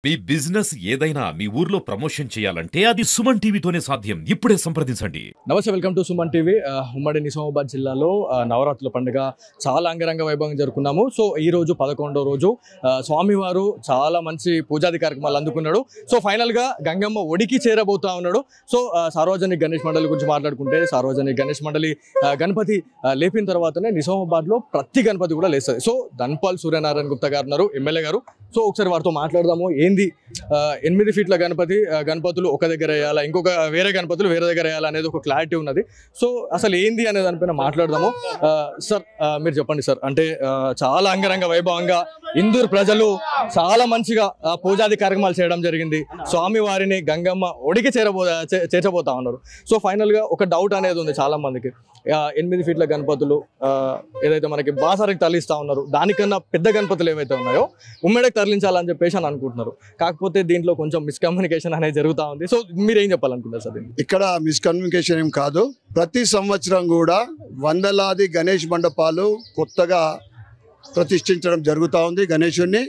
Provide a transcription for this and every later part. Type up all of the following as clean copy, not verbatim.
మీ business ఏదైనా మీ ఊర్లో promotion చేయాలంటే అది సుమన్ టీవీతోనే సాధ్యం. ఇప్పుడే సంప్రదించండి. నమస్తే, వెల్కమ్ టు సుమన్ టీవీ. ఉమ్మడి నిజామాబాద్ జిల్లాలో నవరాత్రుల పండుగ చాలా అంగరంగ వైభవంగా జరుపుకున్నాము. సో ఈ రోజు 11వ రోజు స్వామివారు చాలా మంచి పూజాది కార్యక్రమాలు అందుకున్నాడు. సో ఫైనల్గా గంగమ్మ ఒడికి చేరబోతా ఉన్నాడు. సో సార్వజనిక గణేష్ మండలి గురించి మాట్లాడుకుంటే, సార్వజనిక గణేష్ మండలి గణపతి లేపిన తర్వాతనే నిజామాబాద్లో ప్రతి గణపతి కూడా లేస్తుంది. సో ధన్పాల్ సూర్యనారాయణ గుప్తా గారు ఉన్నారు, ఎమ్మెల్యే గారు. సో ఒకసారి వారితో మాట్లాడదాము. ఏంది 8 ఫీట్ల గణపతులు ఒక దగ్గర వేయాలా, ఇంకొక వేరే గణపతులు వేరే దగ్గర వేయాలా అనేది ఒక క్లారిటీ ఉన్నది. సో అసలు ఏంది అనే దానిపైన మాట్లాడదాము. సార్ మీరు చెప్పండి సార్. అంటే చాలా అంగరంగ వైభవంగా ఇందూరు ప్రజలు చాలా మంచిగా పూజాది కార్యక్రమాలు చేయడం జరిగింది. స్వామి వారిని గంగమ్మ ఒడికి చేర్చబోతా ఉన్నారు. సో ఫైనల్గా ఒక డౌట్ అనేది ఉంది చాలా మందికి. 8 ఫీట్ల గణపతులు ఏదైతే మనకి బాసరికి తరలిస్తూ ఉన్నారు, దానికన్నా పెద్ద గణపతులు ఏవైతే ఉన్నాయో ఉమ్మడికి తరలించాలని చెప్పేసి అని అనుకుంటున్నారు. కాకపోతే దీంట్లో కొంచెం మిస్కమ్యూనికేషన్ అనేది జరుగుతూ ఉంది. సో మీరేం చెప్పాలనుకుంటారు సార్? ఇక్కడ మిస్కమ్యూనికేషన్ ఏం కాదు. ప్రతి సంవత్సరం కూడా వందలాది గణేష్ మండపాలు కొత్తగా ప్రతిష్ఠించడం జరుగుతూ ఉంది. గణేశుడిని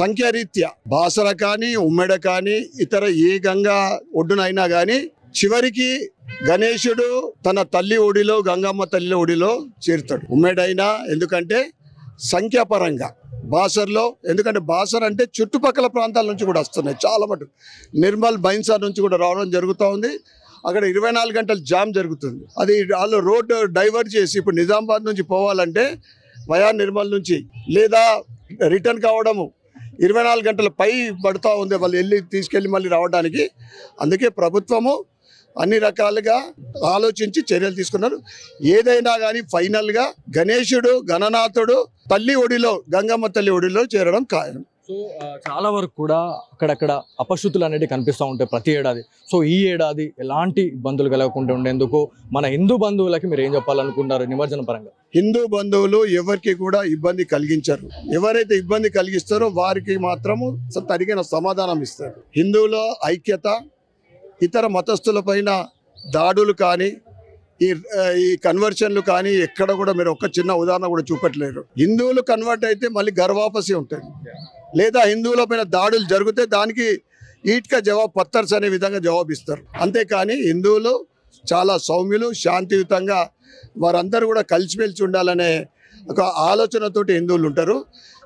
సంఖ్యారీత్యా బాసర కానీ ఉమ్మెడ కానీ ఇతర ఏ గంగా ఒడ్డునైనా కానీ చివరికి గణేశుడు తన తల్లి ఒడిలో, గంగమ్మ తల్లి ఒడిలో చేరుతాడు. ఉమ్మేడైనా ఎందుకంటే సంఖ్యాపరంగా బాసర్లో, ఎందుకంటే బాసర్ అంటే చుట్టుపక్కల ప్రాంతాల నుంచి కూడా వస్తున్నాయి చాలా మటుకు. నిర్మల్, బైన్సార్ నుంచి కూడా రావడం జరుగుతూ ఉంది. అక్కడ 24 గంటలు జామ్ జరుగుతుంది. అది వాళ్ళు రోడ్డు డైవర్ట్ చేసి ఇప్పుడు నిజామాబాద్ నుంచి పోవాలంటే వయా నిర్మల్ నుంచి లేదా రిటర్న్ కావడము 24 గంటల పై పడుతూ ఉంది వాళ్ళు తీసుకెళ్ళి మళ్ళీ రావడానికి. అందుకే ప్రభుత్వము అన్ని రకాలుగా ఆలోచించి చర్యలు తీసుకున్నారు. ఏదైనా కానీ ఫైనల్గా గణేశుడు, గణనాథుడు తల్లి ఒడిలో, గంగమ్మ తల్లి ఒడిలో చేరడం ఖాయం. సో చాలా వరకు కూడా అక్కడక్కడ అపశృతులు అనేవి కనిపిస్తూ ఉంటాయి ప్రతి ఏడాది. సో ఈ ఏడాది ఎలాంటి ఇబ్బందులు కలగకుండా ఉండేందుకు మన హిందూ బంధువులకి మీరు ఏం చెప్పాలనుకుంటారు నిమజ్జన పరంగా? హిందూ బంధువులు ఎవరికి కూడా ఇబ్బంది కలిగించరు. ఎవరైతే ఇబ్బంది కలిగిస్తారో వారికి మాత్రము తగిన సమాధానం ఇస్తారు. హిందువుల ఐక్యత, ఇతర మతస్థుల పైన దాడులు కానీ ఈ కన్వర్షన్లు కానీ ఎక్కడ కూడా మీరు ఒక చిన్న ఉదాహరణ కూడా చూపట్లేరు. హిందువులు కన్వర్ట్ అయితే మళ్ళీ గర్వాపసి ఉంటుంది, లేదా హిందువుల పైన దాడులు జరిగితే దానికి ఈట్గా జవాబు పత్తర్స్ అనే విధంగా జవాబిస్తారు. అంతేకాని హిందువులు చాలా సౌమ్యులు, శాంతియుతంగా వారందరూ కూడా కలిసిమెలిసి ఉండాలనే ఒక ఆలోచనతోటి హిందువులు ఉంటారు.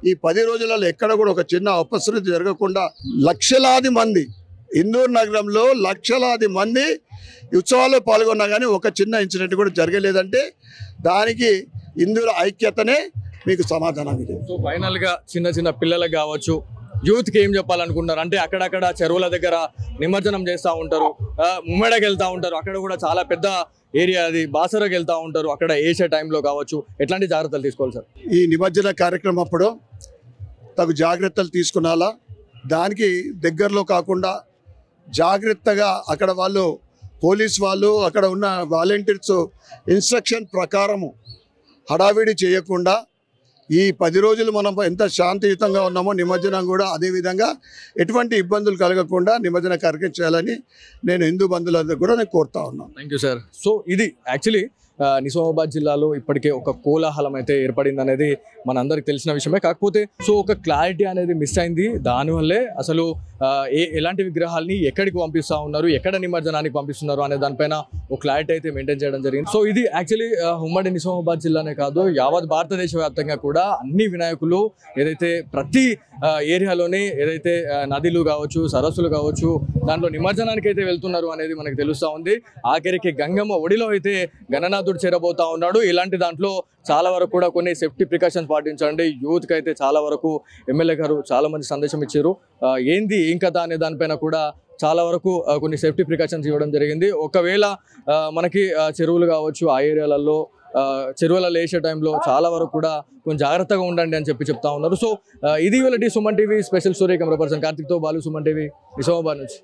ఈ 10 రోజులలో ఎక్కడ కూడా ఒక చిన్న అపశృతి జరగకుండా లక్షలాది మంది, ఇందూరు నగరంలో లక్షలాది మంది ఉత్సవాల్లో పాల్గొన్నా కానీ ఒక చిన్న ఇన్సిడెంట్ కూడా జరగలేదంటే దానికి హిందువుల ఐక్యతనే మీకు సమాధానం ఇది. సో ఫైనల్గా చిన్న పిల్లలకు కావచ్చు, యూత్కి ఏం చెప్పాలనుకుంటారు? అంటే అక్కడక్కడ చెరువుల దగ్గర నిమజ్జనం చేస్తూ ఉంటారు, ఉమ్మడికి వెళ్తూ ఉంటారు, అక్కడ కూడా చాలా పెద్ద ఏరియా అది, బాసరకు వెళ్తూ ఉంటారు. అక్కడ వేసే టైంలో కావచ్చు ఎట్లాంటి జాగ్రత్తలు తీసుకోవాలి సార్? ఈ నిమజ్జన కార్యక్రమం అప్పుడు తగు జాగ్రత్తలు తీసుకున్నాలా. దానికి దగ్గరలో కాకుండా జాగ్రత్తగా అక్కడ వాళ్ళు, పోలీస్ వాళ్ళు, అక్కడ ఉన్న వాలంటీర్స్ ఇన్స్ట్రక్షన్ ప్రకారము హడావిడి చేయకుండా ఈ 10 రోజులు మనం ఎంత శాంతియుతంగా ఉన్నామో నిమజ్జనం కూడా అదేవిధంగా ఎటువంటి ఇబ్బందులు కలగకుండా నిమజ్జన కార్యక్రమం చేయాలని నేను హిందూ బంధువులందరూ కూడా నేను కోరుతా ఉన్నాను. Thank you sir. సో ఇది యాక్చువల్లీ నిజామాబాద్ జిల్లాలో ఇప్పటికే ఒక కోలాహలం అయితే ఏర్పడింది అనేది మనందరికి తెలిసిన విషయమే. కాకపోతే సో ఒక క్లారిటీ అనేది మిస్ అయింది. దానివల్లే అసలు ఎలాంటి విగ్రహాలని ఎక్కడికి పంపిస్తూ ఉన్నారు, ఎక్కడ నిమజ్జనానికి పంపిస్తున్నారు అనే దానిపైన ఒక క్లారిటీ అయితే మెయింటైన్ చేయడం జరిగింది. సో ఇది యాక్చువల్లీ ఉమ్మడి నిజామాబాద్ జిల్లానే కాదు, యావత్ భారతదేశ వ్యాప్తంగా కూడా అన్ని వినాయకులు ఏదైతే ప్రతి ఏరియాలోనే ఏదైతే నదులు కావచ్చు, సరస్సులు కావచ్చు, దాంట్లో నిమజ్జనానికి అయితే వెళ్తున్నారు అనేది మనకు తెలుస్తూ ఉంది. ఆఖరికి గంగమ్మ ఒడిలో అయితే గణనాథుడు చేరబోతా ఉన్నాడు. ఇలాంటి దాంట్లో చాలా వరకు కూడా కొన్ని సేఫ్టీ ప్రికాషన్స్ పాటించండి. యూత్కి అయితే చాలా వరకు ఎమ్మెల్యే గారు చాలా మంది సందేశం ఇచ్చారు. ఏంది ఏం కథ అనే దానిపైన కూడా చాలా వరకు కొన్ని సేఫ్టీ ప్రికాషన్స్ ఇవ్వడం జరిగింది. ఒకవేళ మనకి చెరువులు కావచ్చు, ఆ ఏరియాలలో చెరువులలో వేసే టైంలో చాలా వరకు కూడా కొంచెం జాగ్రత్తగా ఉండండి అని చెప్తా ఉన్నారు. సో ఇది ఇవాళ Suman TV special story. Camera person కార్తిక్తో బాలు, సుమన్ టీవీ, నిజామాబాద్ నుంచి.